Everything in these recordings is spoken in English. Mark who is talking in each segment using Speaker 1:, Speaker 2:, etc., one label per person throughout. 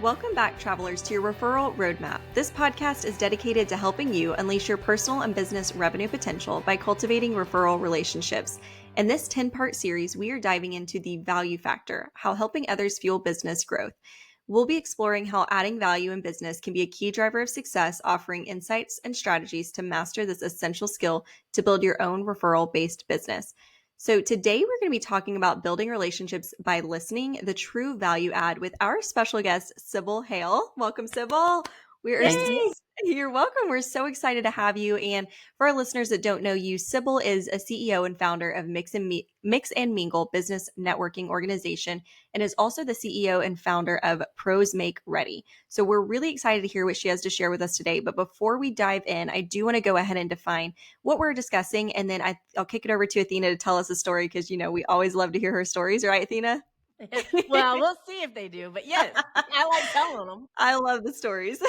Speaker 1: Welcome back, travelers, to your Referral Roadmap. This podcast is dedicated to helping you unleash your personal and business revenue potential by cultivating referral relationships. In this 10-part series, we are diving into the value factor, how helping others fuel business growth. We'll be exploring how adding value in business can be a key driver of success, offering insights and strategies to master this essential skill to build your own referral-based business. So today we're going to be talking about building relationships by listening, the true value add with our special guest, Sybil Hale. Welcome, Sybil. You're welcome. We're so excited to have you. And for our listeners that don't know you, Sybil is a CEO and founder of Mix and Mingle Business Networking Organization and is also the CEO and founder of Pros Make Ready. So we're really excited to hear what she has to share with us today. But before we dive in, I do want to go ahead and define what we're discussing. And then I'll kick it over to Athena to tell us a story because, we always love to hear her stories. Right, Athena?
Speaker 2: Well, we'll see if they do, but yes, I like telling them.
Speaker 1: I love the stories.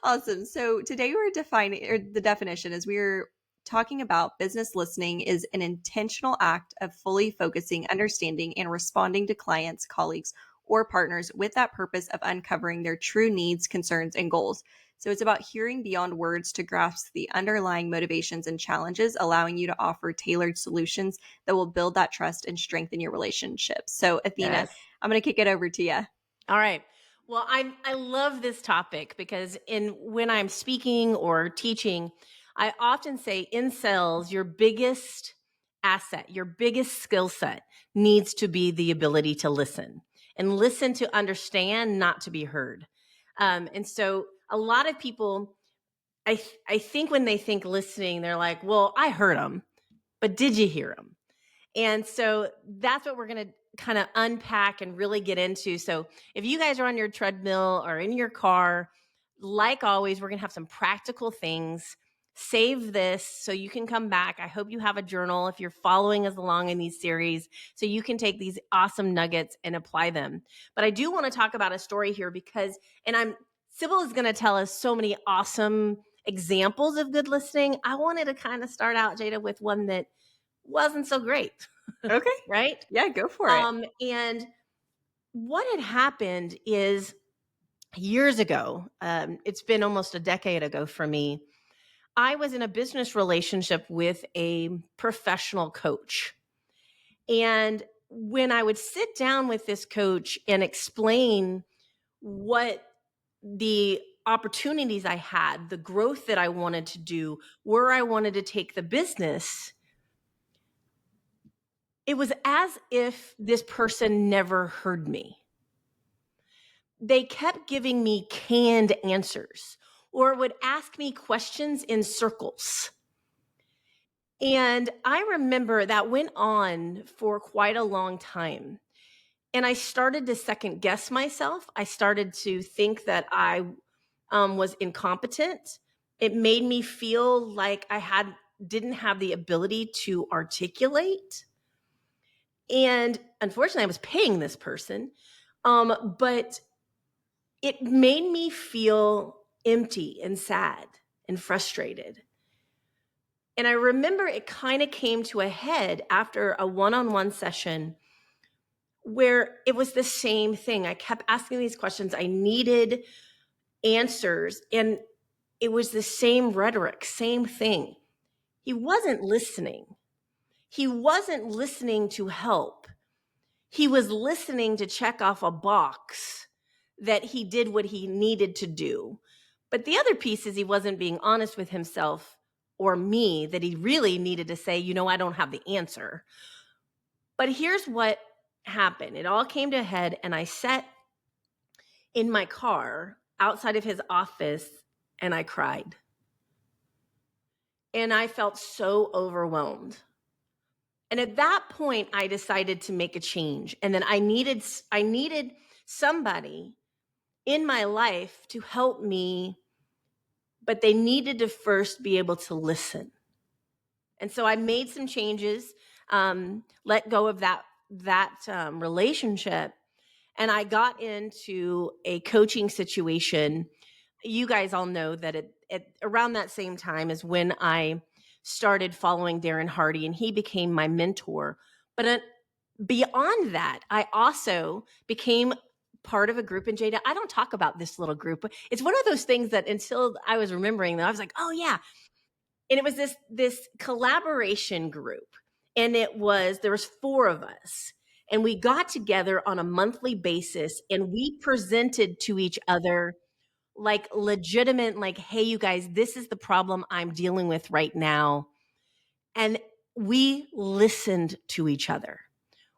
Speaker 1: Awesome. So today we're defining, or the definition is we're talking about business listening is an intentional act of fully focusing, understanding, and responding to clients, colleagues, or partners with that purpose of uncovering their true needs, concerns, and goals. So it's about hearing beyond words to grasp the underlying motivations and challenges, allowing you to offer tailored solutions that will build that trust and strengthen your relationships. So Athena,
Speaker 2: Yes.
Speaker 1: I'm going to kick it over to you.
Speaker 2: All right. Well, I love this topic because when I'm speaking or teaching, I often say in sales, your biggest asset, your biggest skill set needs to be the ability to listen and listen to understand, not to be heard. And so a lot of people, I think when they think listening, they're like, well, I heard them, but did you hear them? And so that's what we're going to kind of unpack and really get into. So if you guys are on your treadmill or in your car, like always, we're going to have some practical things. Save this so you can come back. I hope you have a journal if you're following us along in these series so you can take these awesome nuggets and apply them. But I do want to talk about a story here because, Sybil is going to tell us so many awesome examples of good listening. I wanted to kind of start out, Jada, with one that wasn't so great.
Speaker 1: Okay.
Speaker 2: Right?
Speaker 1: Yeah, go for it.
Speaker 2: And what had happened is years ago, it's been almost a decade ago for me, I was in a business relationship with a professional coach. And when I would sit down with this coach and explain what the opportunities I had, the growth that I wanted to do, where I wanted to take the business, it was as if this person never heard me. They kept giving me canned answers or would ask me questions in circles. And I remember that went on for quite a long time. And I started to second guess myself. I started to think that I was incompetent. It made me feel like I didn't have the ability to articulate. And unfortunately, I was paying this person, but it made me feel empty and sad and frustrated. And I remember it kind of came to a head after a one-on-one session where it was the same thing. I kept asking these questions. I needed answers, and it was the same rhetoric, same thing. He wasn't listening. He wasn't listening to help. He was listening to check off a box that he did what he needed to do. But the other piece is he wasn't being honest with himself or me, that he really needed to say, I don't have the answer. But here's what happened. It all came to a head, and I sat in my car outside of his office and I cried. And I felt so overwhelmed. And at that point, I decided to make a change. And then I needed somebody in my life to help me, but they needed to first be able to listen. And so I made some changes, let go of that relationship. And I got into a coaching situation. You guys all know that at around that same time is when I started following Darren Hardy, and he became my mentor. But beyond that, I also became part of a group. And Jada, I don't talk about this little group, but it's one of those things that until I was remembering that, I was like, oh yeah. And it was this collaboration group. And there was 4 of us. And we got together on a monthly basis and we presented to each other like legitimate, like, hey, you guys, this is the problem I'm dealing with right now. And we listened to each other.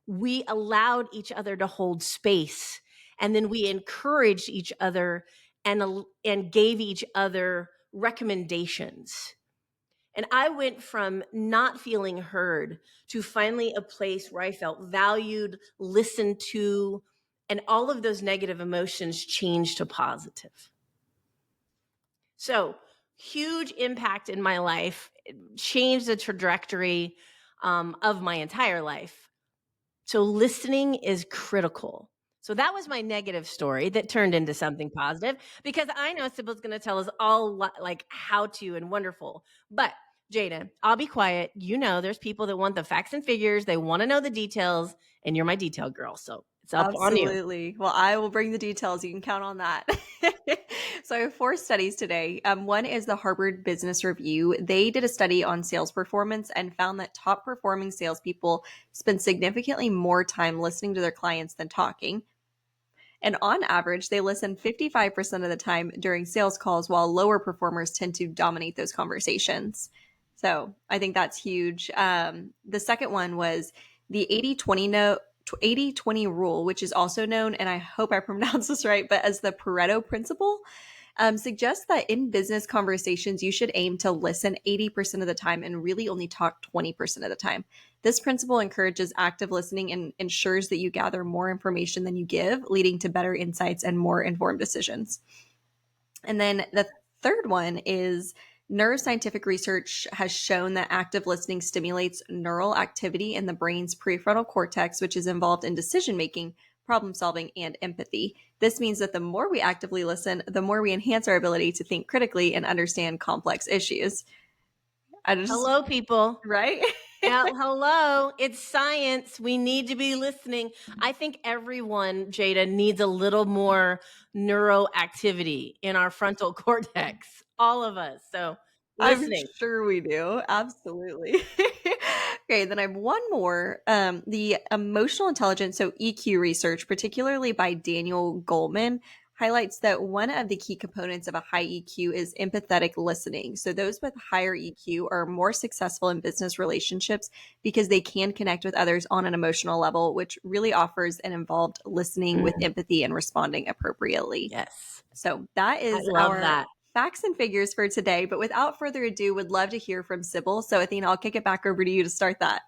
Speaker 2: We allowed each other to hold space. And then we encouraged each other and gave each other recommendations. And I went from not feeling heard to finally a place where I felt valued, listened to, and all of those negative emotions changed to positive. So, huge impact in my life, changed the trajectory of my entire life. So, listening is critical. So that was my negative story that turned into something positive, because I know Sybil's going to tell us all like how to and wonderful. But Jada, I'll be quiet. You know, there's people that want the facts and figures. They want to know the details, and you're my detail girl. So it's up on you.
Speaker 1: Absolutely. Well, I will bring the details. You can count on that. So I have 4 studies today. One is the Harvard Business Review. They did a study on sales performance and found that top performing salespeople spend significantly more time listening to their clients than talking. And on average, they listen 55% of the time during sales calls, while lower performers tend to dominate those conversations. So I think that's huge. The second one was the 80-20 rule, which is also known, and I hope I pronounce this right, but as the Pareto principle, suggests that in business conversations, you should aim to listen 80% of the time and really only talk 20% of the time. This principle encourages active listening and ensures that you gather more information than you give, leading to better insights and more informed decisions. And then the third one is neuroscientific research has shown that active listening stimulates neural activity in the brain's prefrontal cortex, which is involved in decision making, problem solving, and empathy. This means that the more we actively listen, the more we enhance our ability to think critically and understand complex issues.
Speaker 2: Hello, people.
Speaker 1: Right?
Speaker 2: Hello, it's science. We need to be listening. I think everyone, Jada, needs a little more neuroactivity in our frontal cortex. All of us. So listening.
Speaker 1: I'm sure we do. Absolutely. Okay, then I have one more. The emotional intelligence, so EQ research, particularly by Daniel Goleman, highlights that one of the key components of a high EQ is empathetic listening. So those with higher EQ are more successful in business relationships because they can connect with others on an emotional level, which really offers an involved listening with empathy and responding appropriately.
Speaker 2: Yes.
Speaker 1: So that is our facts and figures for today. But without further ado, would love to hear from Sybil. So Athena, I'll kick it back over to you to start that.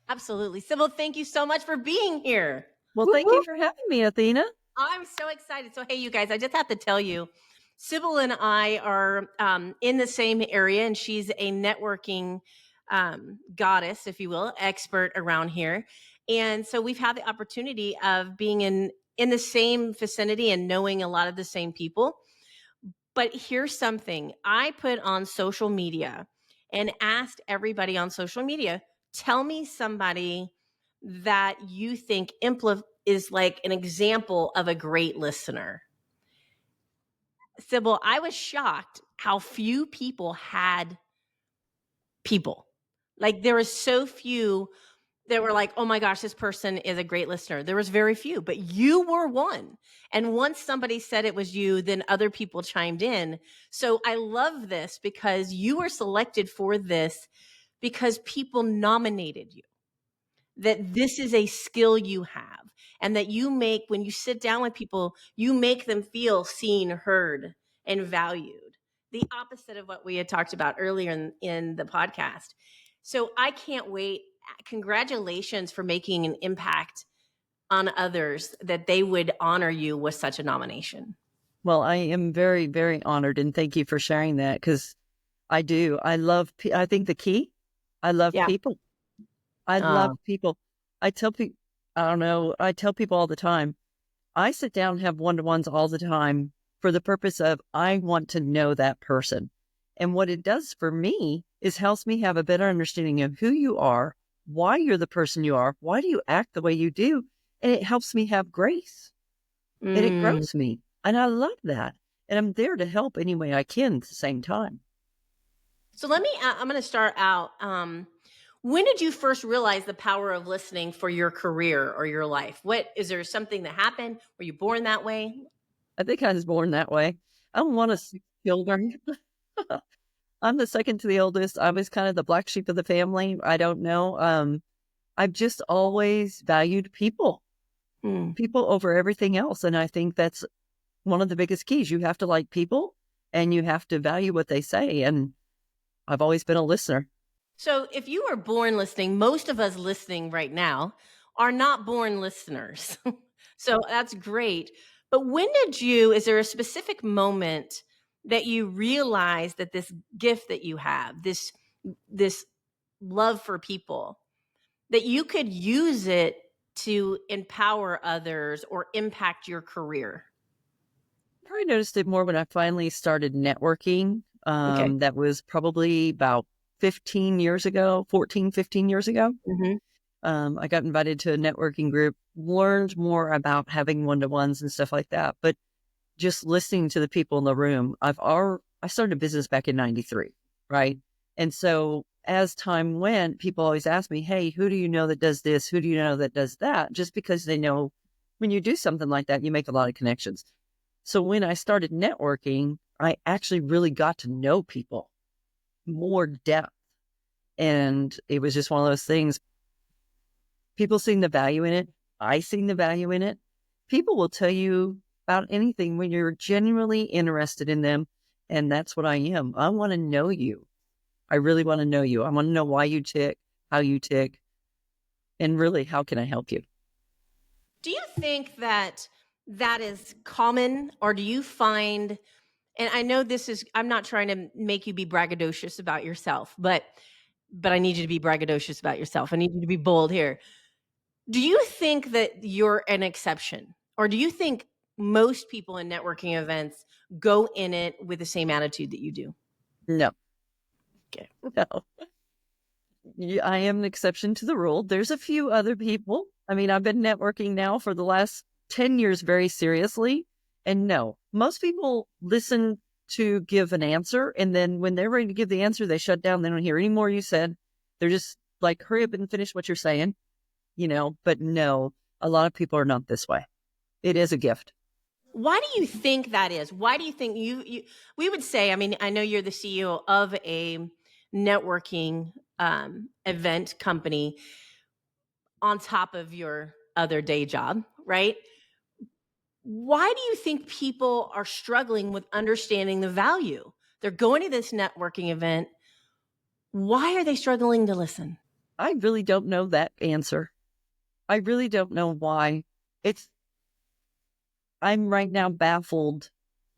Speaker 2: Absolutely. Sybil, thank you so much for being here.
Speaker 3: Well, thank you for having me, Athena.
Speaker 2: I'm so excited. So, hey, you guys, I just have to tell you, Sybil and I are in the same area, and she's a networking goddess, if you will, expert around here. And so we've had the opportunity of being in the same vicinity and knowing a lot of the same people. But here's something I put on social media and asked everybody on social media, tell me somebody that you think is like an example of a great listener. Sybil, I was shocked how few people had people. Like there was so few that were like, oh my gosh, this person is a great listener. There was very few, but you were one. And once somebody said it was you, then other people chimed in. So I love this because you were selected for this because people nominated you. That this is a skill you have, and that you make, when you sit down with people, you make them feel seen, heard, and valued. The opposite of what we had talked about earlier in the podcast. So I can't wait. Congratulations for making an impact on others, that they would honor you with such a nomination.
Speaker 3: Well, I am very, very honored, and thank you for sharing that, because I do. I think the key, I love people. I love people. I tell people all the time, I sit down and have one-to-ones all the time for the purpose of I want to know that person. And what it does for me is helps me have a better understanding of who you are, why you're the person you are, why do you act the way you do, and it helps me have grace. and it grows me. And I love that. And I'm there to help any way I can at the same time.
Speaker 2: So I'm going to start out. When did you first realize the power of listening for your career or your life? Is there something that happened? Were you born that way?
Speaker 3: I think I was born that way. I'm one of 6 children. I'm the second to the oldest. I was kind of the black sheep of the family. I don't know. I've just always valued people over everything else. And I think that's one of the biggest keys. You have to like people and you have to value what they say. And I've always been a listener.
Speaker 2: So if you were born listening, most of us listening right now are not born listeners. So that's great. But is there a specific moment that you realized that this gift that you have, this love for people, that you could use it to empower others or impact your career?
Speaker 3: I probably noticed it more when I finally started networking.
Speaker 2: Okay.
Speaker 3: That was probably about 15 years ago. I got invited to a networking group, learned more about having one-to-ones and stuff like that. But just listening to the people in the room, I started a business back in 93, right? And so as time went, people always ask me, hey, who do you know that does this? Who do you know that does that? Just because they know when you do something like that, you make a lot of connections. So when I started networking, I actually really got to know people more depth. And it was just one of those things. People seen the value in it. I seen the value in it. People will tell you about anything when you're genuinely interested in them. And that's what I am. I want to know you. I really want to know you. I want to know why you tick, how you tick, and really, how can I help you?
Speaker 2: Do you think that is common, or do you find, and I know I'm not trying to make you be braggadocious about yourself, but I need you to be braggadocious about yourself. I need you to be bold here. Do you think that you're an exception, or do you think most people in networking events go in it with the same attitude that you do?
Speaker 3: No.
Speaker 2: Okay.
Speaker 3: No. I am an exception to the rule. There's a few other people. I mean, I've been networking now for the last 10 years very seriously. And no, most people listen to give an answer. And then when they're ready to give the answer, they shut down. They don't hear any more you said. They're just like, hurry up and finish what you're saying, but no, a lot of people are not this way. It is a gift.
Speaker 2: Why do you think that is? Why do you think we would say, I mean, I know you're the CEO of a networking event company on top of your other day job, right? Why do you think people are struggling with understanding the value? They're going to this networking event. Why are they struggling to listen?
Speaker 3: I really don't know that answer. I really don't know why. I'm right now baffled.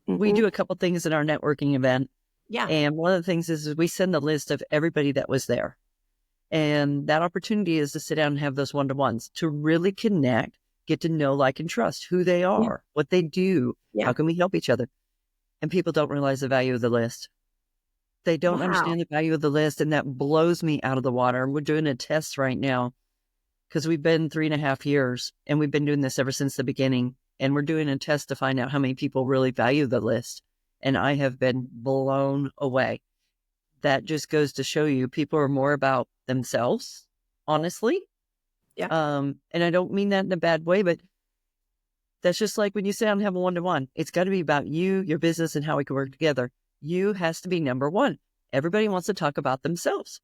Speaker 3: We do a couple things in our networking event.
Speaker 2: Yeah.
Speaker 3: And one of the things is we send the list of everybody that was there. And that opportunity is to sit down and have those one-to-ones to really connect, get to know, like, and trust who they are, what they do, how can we help each other. And people don't realize the value of the list. They don't understand the value of the list. And that blows me out of the water. We're doing a test right now because we've been 3.5 years and we've been doing this ever since the beginning. And we're doing a test to find out how many people really value the list. And I have been blown away. That just goes to show you people are more about themselves, honestly.
Speaker 2: Yeah.
Speaker 3: And I don't mean that in a bad way, but that's just like when you sit down and have a one-to-one. It's got to be about you, your business, and how we can work together. You has to be number one. Everybody wants to talk about themselves.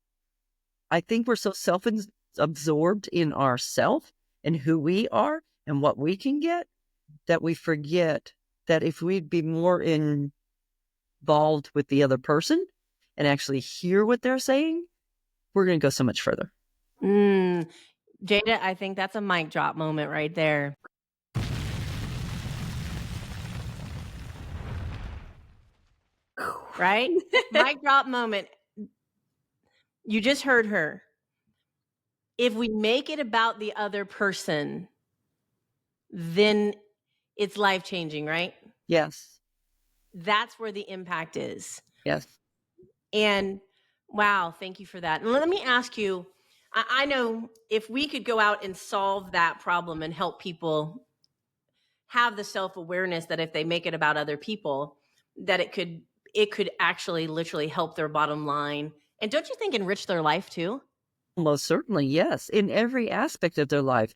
Speaker 3: I think we're so self-absorbed in ourself and who we are and what we can get that we forget that if we'd be more involved with the other person and actually hear what they're saying, we're going to go so much further.
Speaker 2: Jada, I think that's a mic drop moment right there. Right? Mic drop moment. You just heard her. If we make it about the other person, then it's life-changing, right?
Speaker 3: Yes.
Speaker 2: That's where the impact is.
Speaker 3: Yes.
Speaker 2: And wow, thank you for that. And let me ask you, I know if we could go out and solve that problem and help people have the self-awareness that if they make it about other people, that it could actually literally help their bottom line. And don't you think enrich their life too?
Speaker 3: Most certainly, yes, in every aspect of their life.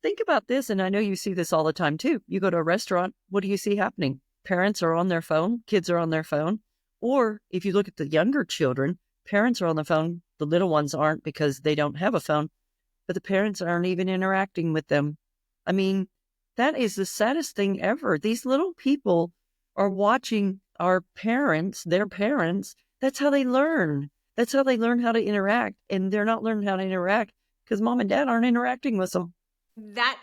Speaker 3: Think about this, and I know you see this all the time too. You go to a restaurant, what do you see happening? Parents are on their phone, kids are on their phone. Or if you look at the younger children, parents are on the phone, the little ones aren't because they don't have a phone, but the parents aren't even interacting with them. I mean, that is the saddest thing ever. These little people are watching our parents, their parents. That's how they learn. That's how they learn how to interact. And they're not learning how to interact because mom and dad aren't interacting with them.
Speaker 2: That,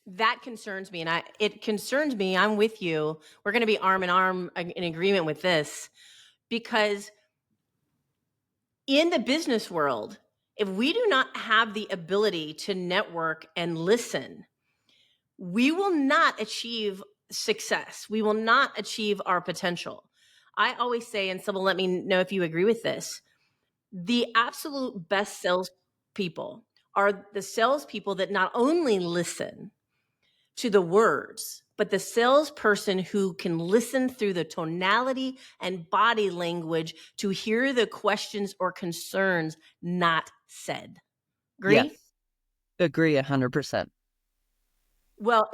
Speaker 2: that concerns me. And it concerns me. I'm with you. We're going to be arm in arm in agreement with this, because in the business world, if we do not have the ability to network and listen, we will not achieve success. We will not achieve our potential. I always say, and Sybil, let me know if you agree with this, the absolute best salespeople are the salespeople that not only listen to the words, but the salesperson who can listen through the tonality and body language to hear the questions or concerns not said. Agree?
Speaker 3: Yes, agree 100%.
Speaker 2: Well,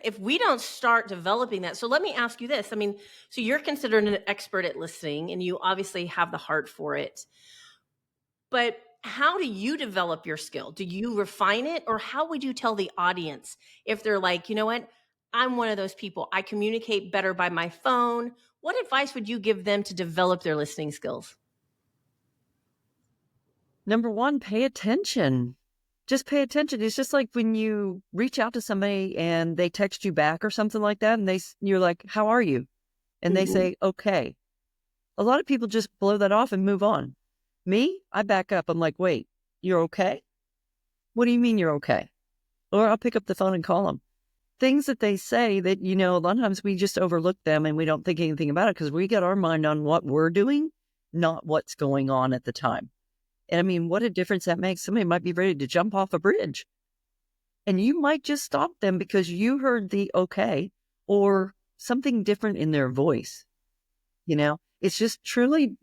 Speaker 2: if we don't start developing that, so let me ask you this. I mean, so you're considered an expert at listening, and you obviously have the heart for it. But how do you develop your skill? Do you refine it, or how would you tell the audience if they're like, you know what, I'm one of those people, I communicate better by my phone? What advice would you give them to develop their listening skills?
Speaker 3: Number one, pay attention. Just pay attention. It's just like when you reach out to somebody and they text you back or something like that, and you're like, how are you? And they say, okay. A lot of people just blow that off and move on. Me, I back up. I'm like, wait, you're okay? What do you mean you're okay? Or I'll pick up the phone and call them. Things that they say that, a lot of times we just overlook them and we don't think anything about it because we got our mind on what we're doing, not what's going on at the time. And I mean, what a difference that makes. Somebody might be ready to jump off a bridge, and you might just stop them because you heard the okay or something different in their voice. It's just truly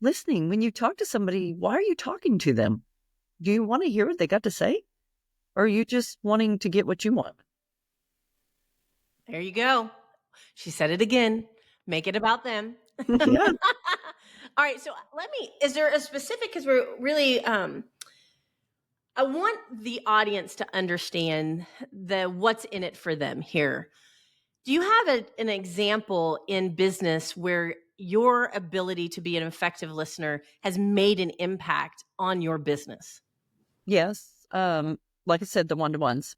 Speaker 3: listening. When you talk to somebody, why are you talking to them? Do you want to hear what they got to say? Or are you just wanting to get what you want?
Speaker 2: There you go. She said it again. Make it about them.
Speaker 3: Yeah.
Speaker 2: All right. So is there a specific, because we're really, I want the audience to understand what's in it for them here. Do you have an example in business where your ability to be an effective listener has made an impact on your business?
Speaker 3: Yes. Like I said, the one-to-ones.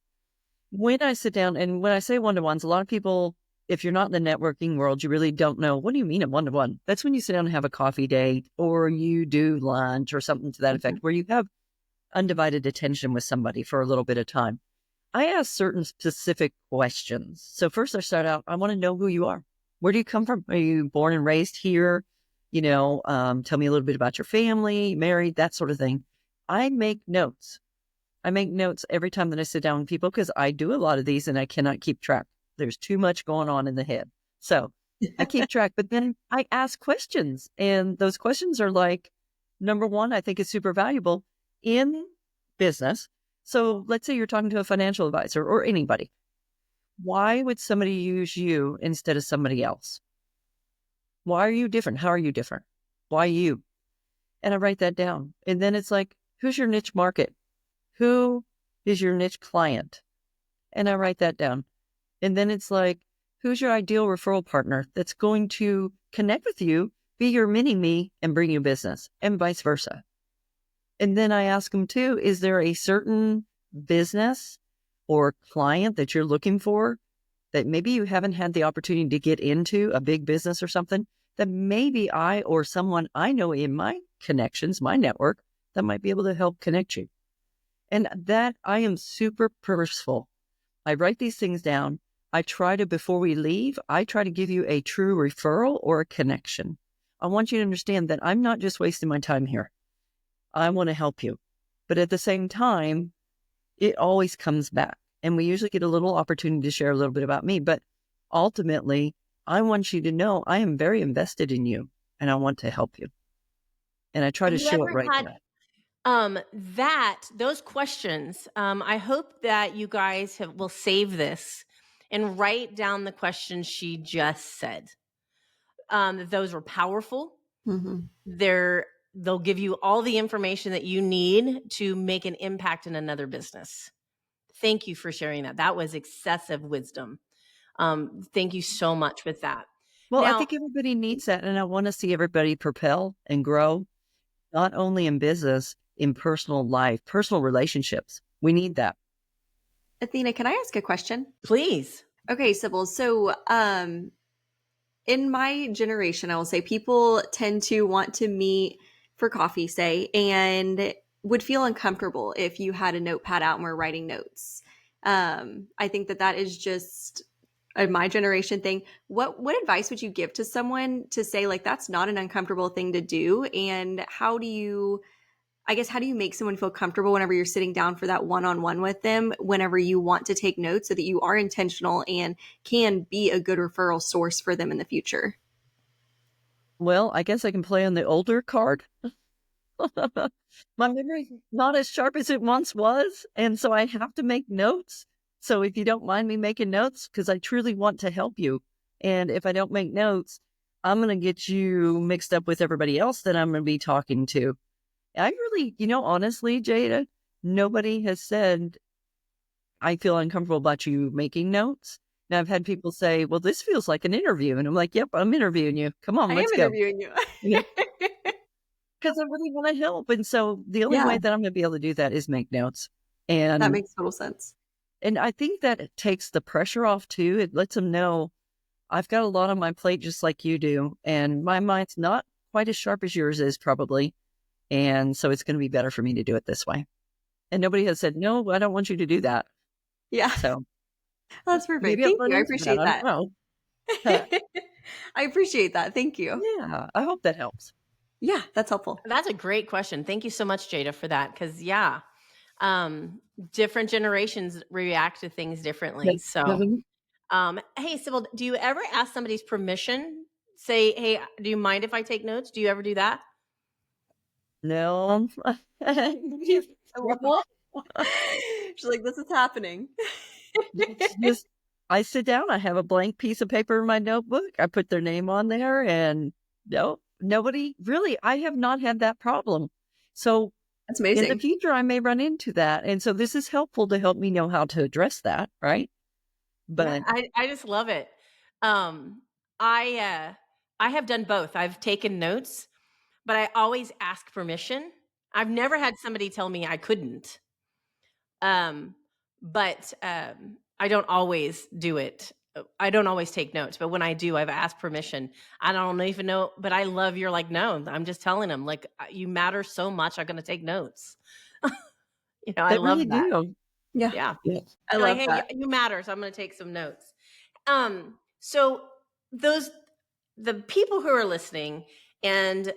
Speaker 3: When I sit down, and when I say one-to-ones, a lot of people, if you're not in the networking world, you really don't know, what do you mean a one-to-one? That's when you sit down and have a coffee date, or you do lunch or something to that effect, where you have undivided attention with somebody for a little bit of time. I ask certain specific questions. So first I start out, I want to know who you are. Where do you come from? Are you born and raised here? Tell me a little bit about your family, married, that sort of thing. I make notes. I make notes every time that I sit down with people because I do a lot of these and I cannot keep track. There's too much going on in the head. So I keep track, but then I ask questions, and those questions are like, number one, I think is super valuable in business. So let's say you're talking to a financial advisor or anybody. Why would somebody use you instead of somebody else? Why are you different? How are you different? Why you? And I write that down. And then it's like, who's your niche market? Who is your niche client? And I write that down. And then it's like, who's your ideal referral partner that's going to connect with you, be your mini-me, and bring you business, and vice versa. And then I ask them too, is there a certain business or client that you're looking for that maybe you haven't had the opportunity to get into, a big business or something, that maybe I or someone I know in my connections, my network, that might be able to help connect you. And that I am super purposeful. I write these things down. I try to, before we leave, I try to give you a true referral or a connection. I want you to understand that I'm not just wasting my time here. I want to help you. But at the same time, it always comes back. And we usually get a little opportunity to share a little bit about me. But ultimately, I want you to know I am very invested in you and I want to help you. And I try to show it right now.
Speaker 2: Those questions, I hope that you guys will save this and write down the questions she just said. Those were powerful.
Speaker 1: Mm-hmm.
Speaker 2: They'll give you all the information that you need to make an impact in another business. Thank you for sharing that. That was excessive wisdom. Thank you so much with that.
Speaker 3: Well,
Speaker 2: now,
Speaker 3: I think everybody needs that. And I want to see everybody propel and grow, not only in business, in personal life, personal relationships. We need that.
Speaker 1: Athena, can I ask a question?
Speaker 2: Please.
Speaker 1: Okay, Sybil. So, in my generation, I will say people tend to want to meet for coffee, say, and would feel uncomfortable if you had a notepad out and were writing notes. I think that is just a my generation thing. What advice would you give to someone to say, like, that's not an uncomfortable thing to do? And how do you make someone feel comfortable whenever you're sitting down for that one-on-one with them, whenever you want to take notes so that you are intentional and can be a good referral source for them in the future?
Speaker 3: Well, I guess I can play on the older card. My memory's not as sharp as it once was, and so I have to make notes. So if you don't mind me making notes, because I truly want to help you. And if I don't make notes, I'm going to get you mixed up with everybody else that I'm going to be talking to. I really, honestly, Jada, nobody has said, I feel uncomfortable about you making notes. Now, I've had people say, well, this feels like an interview. And I'm like, yep, I'm interviewing you. Come on, let's go.
Speaker 1: I am interviewing you.
Speaker 3: Because I really want to help. And so the only
Speaker 1: Yeah.
Speaker 3: way that I'm going to be able to do that is make notes. And
Speaker 1: that makes total sense.
Speaker 3: And I think that it takes the pressure off too. It lets them know I've got a lot on my plate just like you do. And my mind's not quite as sharp as yours is probably. And so it's going to be better for me to do it this way. And nobody has said, no, I don't want you to do that.
Speaker 1: Yeah.
Speaker 3: So
Speaker 1: that's perfect.
Speaker 3: maybe
Speaker 1: Thank you. I appreciate that. I appreciate that. Thank you.
Speaker 3: Yeah. I hope that helps.
Speaker 1: Yeah, that's helpful.
Speaker 2: That's a great question. Thank you so much, Jada, for that. Because different generations react to things differently. So, hey, Sybil, do you ever ask somebody's permission? Say, hey, do you mind if I take notes? Do you ever do that?
Speaker 3: No.
Speaker 1: She's like, this is happening.
Speaker 3: I sit down, I have a blank piece of paper in my notebook, I put their name on there, and no, nobody really, I have not had that problem. So
Speaker 1: that's amazing.
Speaker 3: In the future, I may run into that. And so this is helpful to help me know how to address that, right? But
Speaker 2: yeah, I just love it. I have done both. I've taken notes, but I always ask permission. I've never had somebody tell me I couldn't. But I don't always do it. I don't always take notes, but when I do, I've asked permission. I don't even know, but I love you're like, no, I'm just telling them, like, you matter so much. I'm going to take notes. I love
Speaker 3: really
Speaker 2: that.
Speaker 3: Do.
Speaker 2: Yeah.
Speaker 1: I love that.
Speaker 2: Hey, you matter. So I'm going to take some notes. So the people who are listening and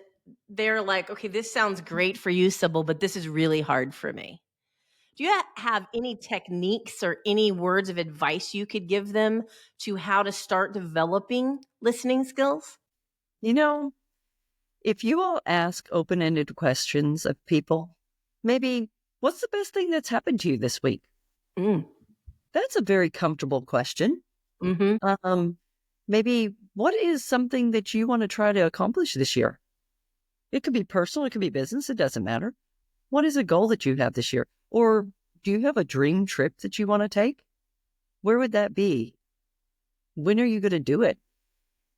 Speaker 2: they're like, okay, this sounds great for you, Sybil, but this is really hard for me. Do you have any techniques or any words of advice you could give them to how to start developing listening skills?
Speaker 3: If you all ask open-ended questions of people, maybe, what's the best thing that's happened to you this week? That's a very comfortable question.
Speaker 2: Mm-hmm.
Speaker 3: Maybe, what is something that you want to try to accomplish this year? It could be personal, it could be business, it doesn't matter. What is a goal that you have this year? Or do you have a dream trip that you want to take? Where would that be? When are you going to do it?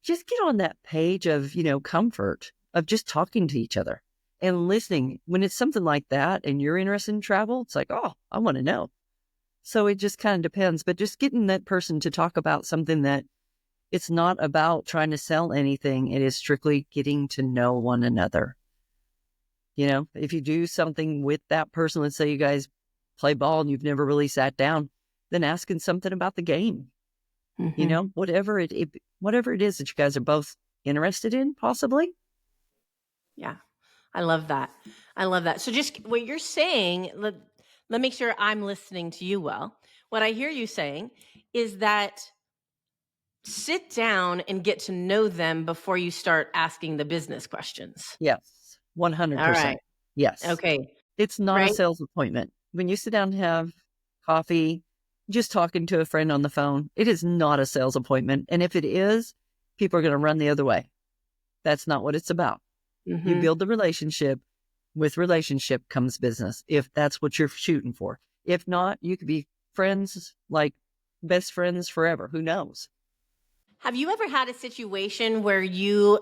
Speaker 3: Just get on that page of, comfort of just talking to each other and listening. When it's something like that and you're interested in travel, it's like, oh, I want to know. So it just kind of depends. But just getting that person to talk about something that it's not about trying to sell anything. It is strictly getting to know one another. If you do something with that person, let's say you guys play ball and you've never really sat down, then asking something about the game, whatever it is that you guys are both interested in, possibly.
Speaker 2: Yeah, I love that. So just what you're saying, let me make sure I'm listening to you well. What I hear you saying is that sit down and get to know them before you start asking the business questions.
Speaker 3: Yes,
Speaker 2: All
Speaker 3: 100%.
Speaker 2: right.
Speaker 3: Yes.
Speaker 2: Okay.
Speaker 3: It's not a
Speaker 2: Right?
Speaker 3: sales appointment. When you sit down and have coffee, just talking to a friend on the phone, it is not a sales appointment. And if it is, people are going to run the other way. That's not what it's about. You build the relationship. With relationship comes business, if that's what you're shooting for. If not, you could be friends, like best friends forever. Who knows?
Speaker 2: Have you ever had a situation where you,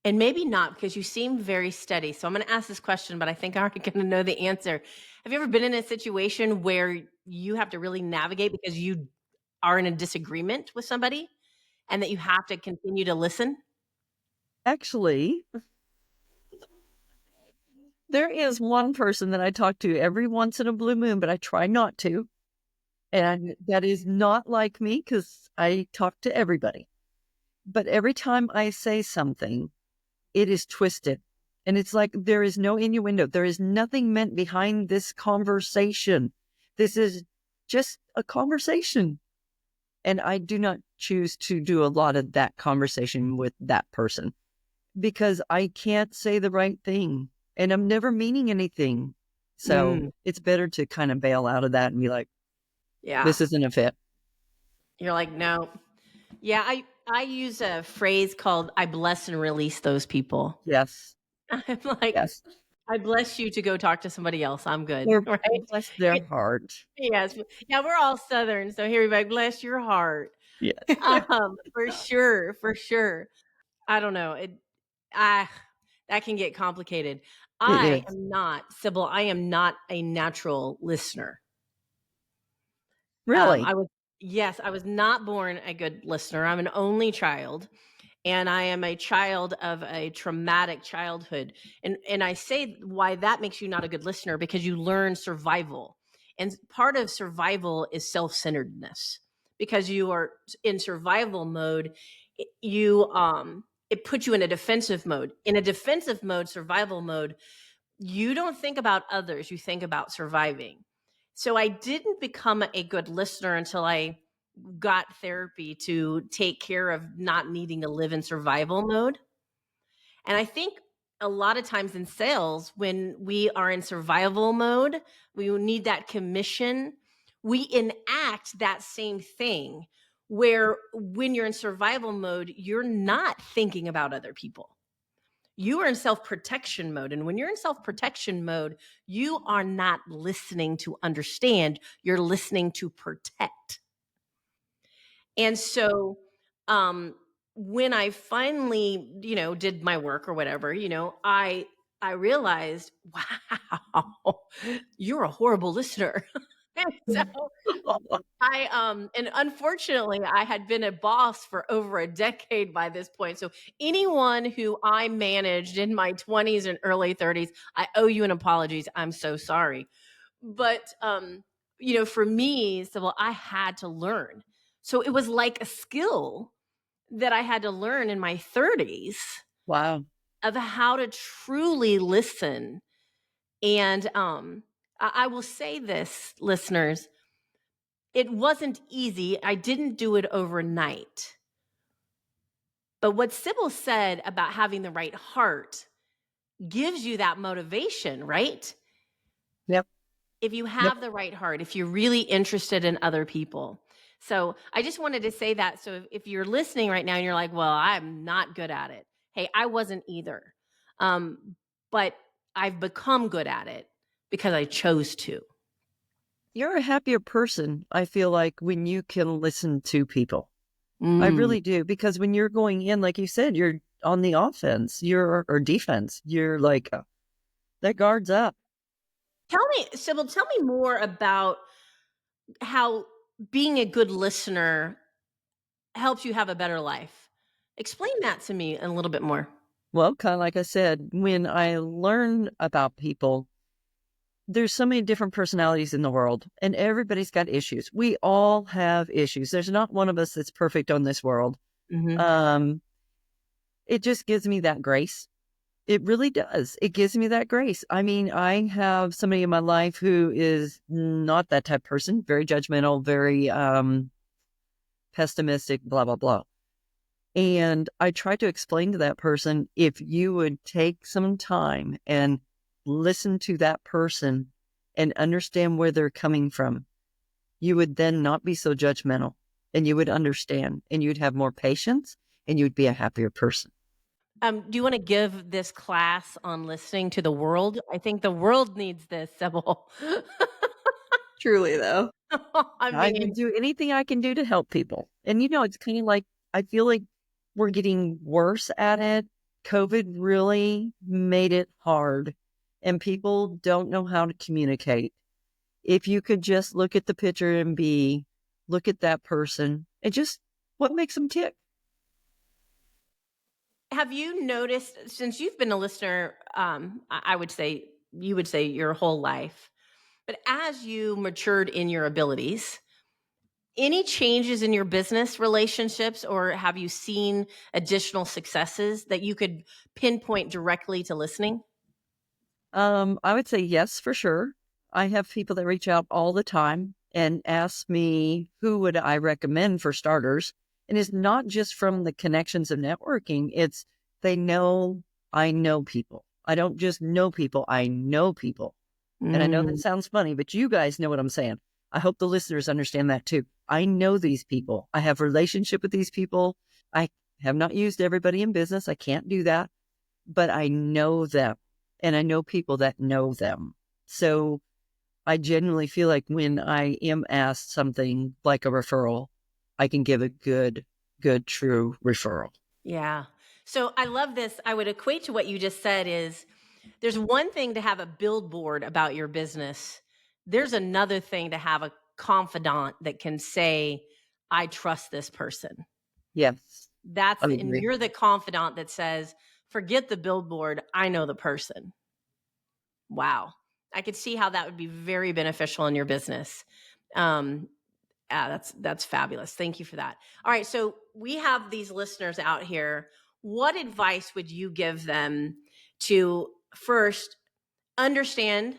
Speaker 2: and maybe not because you seem very steady, so I'm going to ask this question, but I think I'm already going to know the answer. Have you ever been in a situation where you have to really navigate because you are in a disagreement with somebody and that you have to continue to listen?
Speaker 3: Actually, there is one person that I talk to every once in a blue moon, but I try not to. And that is not like me because I talk to everybody. But every time I say something, it is twisted. And it's like there is no innuendo. There is nothing meant behind this conversation. This is just a conversation. And I do not choose to do a lot of that conversation with that person because I can't say the right thing and I'm never meaning anything. So it's better to kind of bail out of that and be like,
Speaker 2: Yeah.
Speaker 3: this isn't a fit.
Speaker 2: You're like, no. Yeah, I use a phrase called I bless and release those people.
Speaker 3: Yes.
Speaker 2: I'm like,
Speaker 3: Yes.
Speaker 2: I bless you to go talk to somebody else. I'm good.
Speaker 3: Or
Speaker 2: Right?
Speaker 3: bless their heart.
Speaker 2: Yes. Yeah, we're all Southern. So here we go. Bless your heart.
Speaker 3: Yeah.
Speaker 2: For sure. For sure. I don't know. That can get complicated.
Speaker 3: It is.
Speaker 2: am not, Sybil, I am not a natural listener.
Speaker 3: Really?
Speaker 2: I was not born a good listener. I'm an only child. And I am a child of a traumatic childhood. And I say why that makes you not a good listener because you learn survival. And part of survival is self-centeredness. Because you are in survival mode, it puts you in a defensive mode. In a defensive mode, survival mode, you don't think about others, you think about surviving. So I didn't become a good listener until I got therapy to take care of not needing to live in survival mode. And I think a lot of times in sales, when we are in survival mode, we need that commission. We enact that same thing where when you're in survival mode, you're not thinking about other people. You are in self-protection mode. And when you're in self-protection mode, you are not listening to understand, you're listening to protect. And so when I finally, did my work or whatever, I realized, wow, you're a horrible listener. And so and unfortunately I had been a boss for over a decade by this point. So anyone who I managed in my 20s and early 30s, I owe you an apology. I'm so sorry. But for me, so I had to learn. So it was like a skill that I had to learn in my 30s.
Speaker 3: Wow.
Speaker 2: Of how to truly listen. And I will say this, listeners, it wasn't easy. I didn't do it overnight. But what Sybil said about having the right heart gives you that motivation, right?
Speaker 3: Yep.
Speaker 2: If you have the right heart, if you're really interested in other people. So I just wanted to say that. So if you're listening right now and you're like, well, I'm not good at it. Hey, I wasn't either. But I've become good at it because I chose to.
Speaker 3: You're a happier person, I feel like, when you can listen to people. I really do. Because when you're going in, like you said, you're on the offense, or defense. You're like, that guard's up.
Speaker 2: Sybil, tell me more about how being a good listener helps you have a better life. Explain that to me a little bit more.
Speaker 3: Well, kind of like I said, when I learn about people, there's so many different personalities in the world and everybody's got issues. We all have issues. There's not one of us that's perfect on this world.
Speaker 2: Mm-hmm.
Speaker 3: It just gives me that grace It really does. It gives me that grace. I mean, I have somebody in my life who is not that type of person, very judgmental, very pessimistic, blah, blah, blah. And I try to explain to that person, if you would take some time and listen to that person and understand where they're coming from, you would then not be so judgmental, and you would understand, and you'd have more patience, and you'd be a happier person.
Speaker 2: Do you want to give this class on listening to the world? I think the world needs this, Sybil.
Speaker 1: Truly, though.
Speaker 3: I would do anything I can do to help people. And, it's kind of like, I feel like we're getting worse at it. COVID really made it hard, and people don't know how to communicate. If you could just look at the picture and look at that person and just what makes them tick.
Speaker 2: Have you noticed, since you've been a listener, I would say, you would say your whole life, but as you matured in your abilities, any changes in your business relationships, or have you seen additional successes that you could pinpoint directly to listening?
Speaker 3: I would say yes, for sure. I have people that reach out all the time and ask me who would I recommend for starters. And it's not just from the connections of networking. It's they know I know people. I don't just know people. I know people. And I know that sounds funny, but you guys know what I'm saying. I hope the listeners understand that too. I know these people. I have relationship with these people. I have not used everybody in business. I can't do that, but I know them, and I know people that know them. So I genuinely feel like when I am asked something like a referral, I can give a good, true referral.
Speaker 2: Yeah. So I love this. I would equate to what you just said is there's one thing to have a billboard about your business. There's another thing to have a confidant that can say, I trust this person.
Speaker 3: Yes.
Speaker 2: And you're the confidant that says, forget the billboard. I know the person. Wow. I could see how that would be very beneficial in your business. That's fabulous. Thank you for that. All right. So we have these listeners out here. What advice would you give them to first understand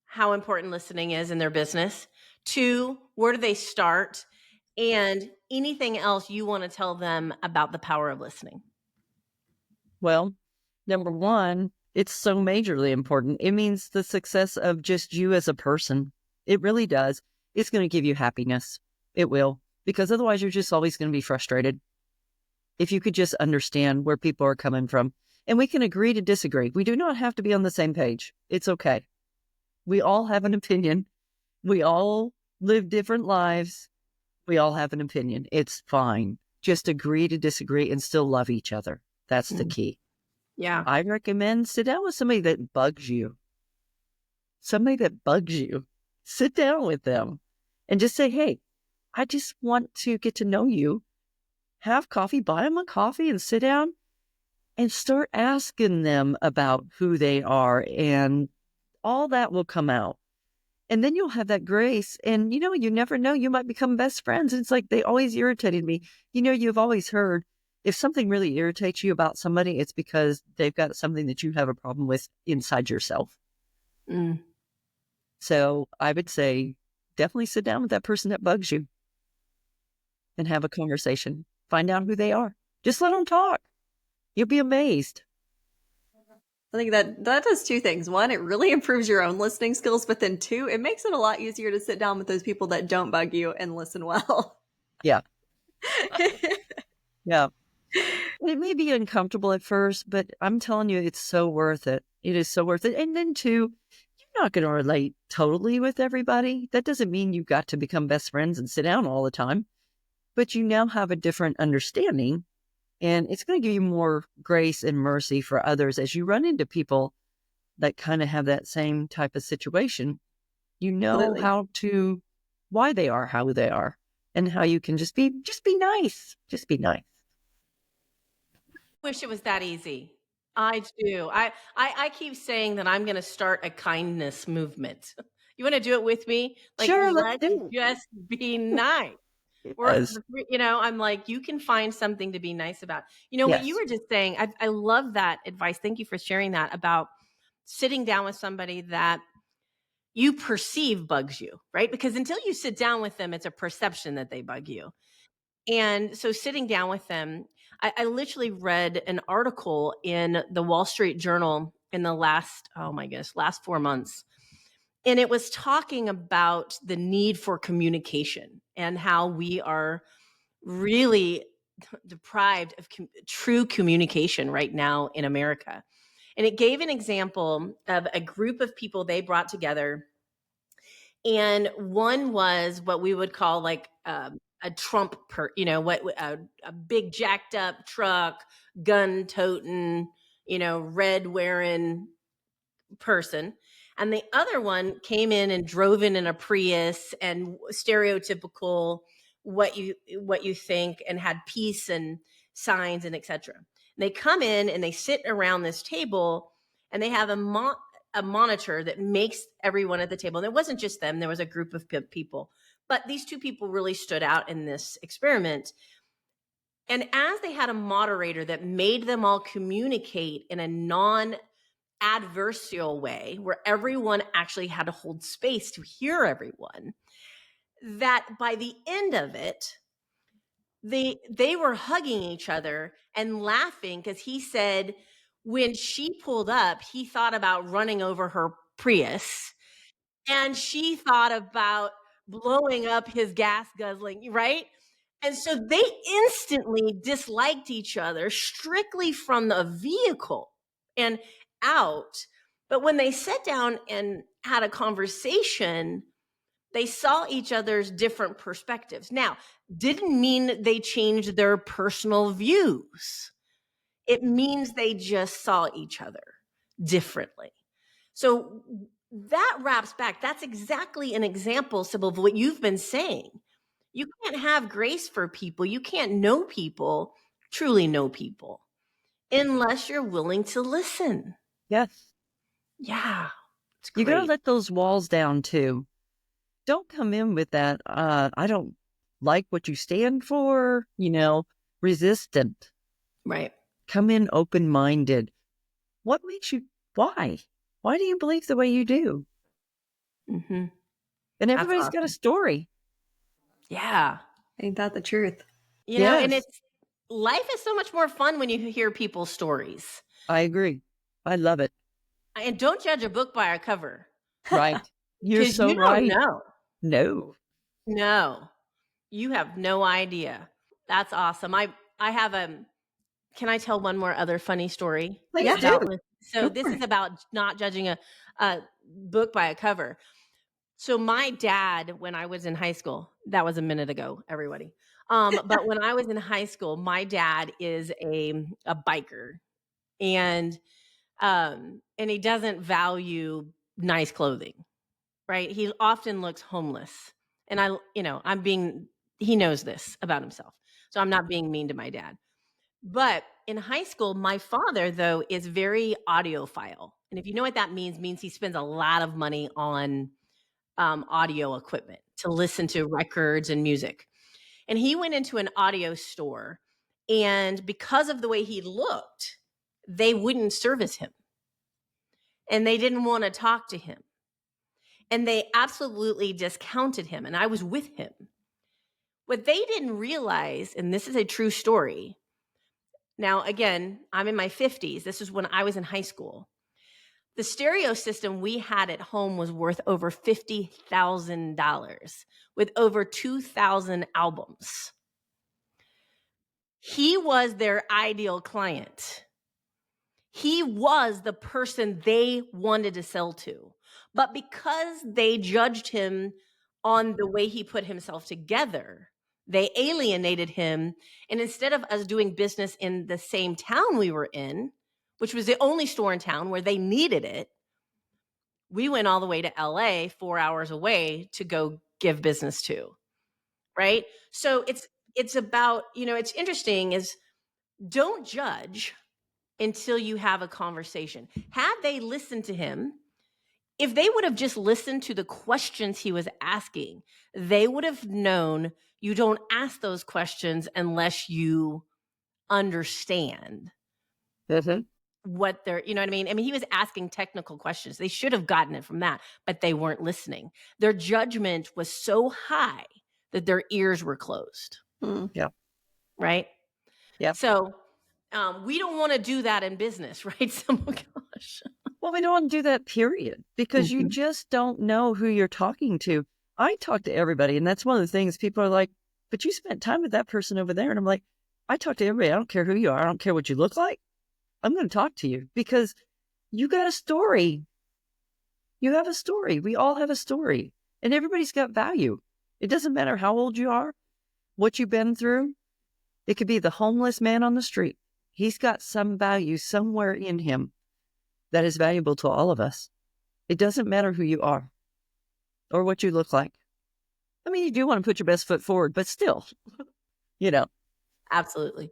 Speaker 2: how important listening is in their business? 2, where do they start? And anything else you want to tell them about the power of listening?
Speaker 3: Well, number one, it's so majorly important. It means the success of just you as a person. It really does. It's going to give you happiness. It will, because otherwise you're just always going to be frustrated. If you could just understand where people are coming from, and we can agree to disagree. We do not have to be on the same page. It's okay. We all have an opinion. We all live different lives. We all have an opinion. It's fine. Just agree to disagree and still love each other. That's the key.
Speaker 2: Yeah.
Speaker 3: I recommend sit down with somebody that bugs you. Somebody that bugs you. Sit down with them and just say, hey, I just want to get to know you. Have coffee, buy them a coffee and sit down and start asking them about who they are, and all that will come out. And then you'll have that grace, and you never know, you might become best friends. It's like they always irritated me. You've always heard if something really irritates you about somebody, it's because they've got something that you have a problem with inside yourself. So I would say definitely sit down with that person that bugs you and have a conversation. Find out who they are. Just let them talk. You'll be amazed.
Speaker 1: I think that does 2 things. 1, it really improves your own listening skills, but then 2, it makes it a lot easier to sit down with those people that don't bug you and listen well.
Speaker 3: Yeah. Yeah. It may be uncomfortable at first, but I'm telling you, it's so worth it. It is so worth it. And then 2, you're not going to relate totally with everybody. That doesn't mean you've got to become best friends and sit down all the time, but you now have a different understanding, and it's going to give you more grace and mercy for others as you run into people that kind of have that same type of situation. You know why they are how they are, and how you can just be nice. Just be nice.
Speaker 2: Wish it was that easy. I do. I keep saying that I'm going to start a kindness movement. You want to do it with me?
Speaker 3: Sure, let's do it.
Speaker 2: Just be nice.
Speaker 3: Yes.
Speaker 2: I'm like, you can find something to be nice about. What you
Speaker 3: Yes.
Speaker 2: were just saying, I love that advice. Thank you for sharing that about sitting down with somebody that you perceive bugs you, right? Because until you sit down with them, it's a perception that they bug you. And so sitting down with them, I literally read an article in the Wall Street Journal in the last 4 months. And it was talking about the need for communication and how we are really deprived of true communication right now in America. And it gave an example of a group of people they brought together. And one was what we would call like a Trump, a big jacked up truck, gun toting, red wearing person. And the other one came in and drove in a Prius and stereotypical what you think, and had peace and signs and etc. They come in and they sit around this table, and they have a monitor that makes everyone at the table. And it wasn't just them, there was a group of people. But these two people really stood out in this experiment. And as they had a moderator that made them all communicate in a non-adversarial way, where everyone actually had to hold space to hear everyone, that by the end of it, they were hugging each other and laughing, because he said when she pulled up, he thought about running over her Prius, and she thought about blowing up his gas guzzling, right? And so they instantly disliked each other strictly from the vehicle and out. But when they sat down and had a conversation, they saw each other's different perspectives. Now, didn't mean they changed their personal views. It means they just saw each other differently. So that wraps back. That's exactly an example, Sybil, of what you've been saying. You can't have grace for people. You can't know people, truly know people, unless you're willing to listen.
Speaker 3: Yes.
Speaker 2: Yeah. It's
Speaker 3: You
Speaker 2: great.
Speaker 3: got to let those walls down too. Don't come in with that, I don't like what you stand for, resistant.
Speaker 2: Right.
Speaker 3: Come in open-minded. What makes you, why? Why do you believe the way you do?
Speaker 2: Mm-hmm.
Speaker 3: And everybody's got a story.
Speaker 2: Yeah.
Speaker 1: Ain't that the truth?
Speaker 2: And life is so much more fun when you hear people's stories.
Speaker 3: I agree. I love it.
Speaker 2: And don't judge a book by a cover.
Speaker 3: Right. You're so
Speaker 2: you
Speaker 3: right.
Speaker 2: Don't know.
Speaker 3: No.
Speaker 2: You have no idea. That's awesome. I have can I tell one more other funny story?
Speaker 3: Please do.
Speaker 2: So this is about not judging a book by a cover. So my dad, when I was in high school, that was a minute ago, everybody. But when I was in high school, my dad is a biker, and he doesn't value nice clothing, right? He often looks homeless. And he knows this about himself. So I'm not being mean to my dad. But in high school, my father, though, is very audiophile. And if you know what that means he spends a lot of money on audio equipment to listen to records and music. And he went into an audio store, and because of the way he looked, they wouldn't service him. And they didn't want to talk to him. And they absolutely discounted him. And I was with him. What they didn't realize, and this is a true story. Now, again, I'm in my 50s. This is when I was in high school. The stereo system we had at home was worth over $50,000 with over 2,000 albums. He was their ideal client. He was the person they wanted to sell to. But because they judged him on the way he put himself together, they alienated him. And instead of us doing business in the same town we were in, which was the only store in town where they needed it, we went all the way to LA, 4 hours away, to go give business to. Right? So it's about, it's interesting is don't judge until you have a conversation. Had they listened to him, If they would have just listened to the questions he was asking, they would have known you don't ask those questions unless you understand what they're, you know what I mean? I mean, he was asking technical questions. They should have gotten it from that, but they weren't listening. Their judgment was so high that their ears were closed.
Speaker 3: Yeah.
Speaker 2: Right?
Speaker 3: Yeah.
Speaker 2: So we don't want to do that in business, right? So, gosh.
Speaker 3: Well, we don't want to do that, period, because you just don't know who you're talking to. I talk to everybody, and that's one of the things people are like, but you spent time with that person over there. And I'm like, I talk to everybody. I don't care who you are. I don't care what you look like. I'm going to talk to you because you got a story. You have a story. We all have a story, and everybody's got value. It doesn't matter how old you are, what you've been through. It could be the homeless man on the street. He's got some value somewhere in him that is valuable to all of us. It doesn't matter who you are or what you look like. I mean, you do want to put your best foot forward, but still, you know.
Speaker 2: Absolutely.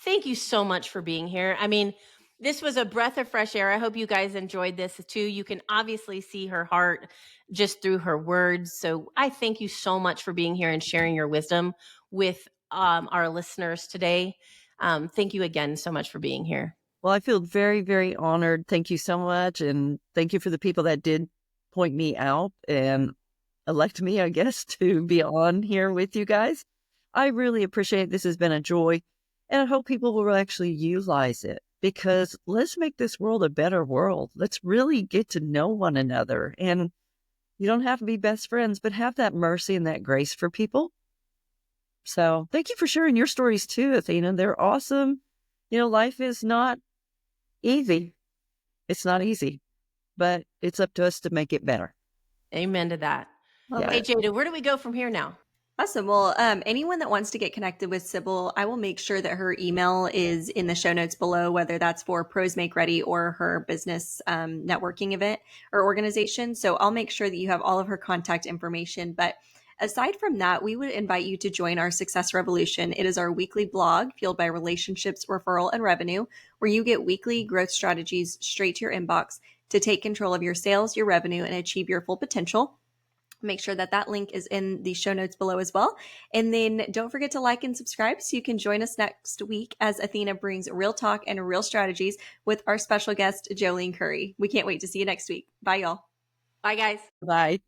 Speaker 2: Thank you so much for being here. I mean, this was a breath of fresh air. I hope you guys enjoyed this too. You can obviously see her heart just through her words. So I thank you so much for being here and sharing your wisdom with our listeners today. Thank you again so much for being here.
Speaker 3: Well, I feel very, very honored. Thank you so much. And thank you for the people that did point me out and elect me, I guess, to be on here with you guys. I really appreciate it. This has been a joy. And I hope people will actually utilize it, because let's make this world a better world. Let's really get to know one another. And you don't have to be best friends, but have that mercy and that grace for people. So thank you for sharing your stories too, Athena. They're awesome. You know, life is not easy. It's not easy, but it's up to us to make it better.
Speaker 2: Amen to that.
Speaker 1: Yeah.
Speaker 2: Hey, Jada, where do we go from here now?
Speaker 1: Awesome. Well, anyone that wants to get connected with Sybil, I will make sure that her email is in the show notes below, whether that's for Pros Make Ready or her business networking event or organization. So I'll make sure that you have all of her contact information. But aside from that, we would invite you to join our Success Revolution. It is our weekly blog fueled by relationships, referral, and revenue, where you get weekly growth strategies straight to your inbox to take control of your sales, your revenue, and achieve your full potential. Make sure that that link is in the show notes below as well. And then don't forget to like and subscribe so you can join us next week as Athena brings real talk and real strategies with our special guest, Jolene Curry. We can't wait to see you next week. Bye, y'all.
Speaker 2: Bye, guys.
Speaker 3: Bye.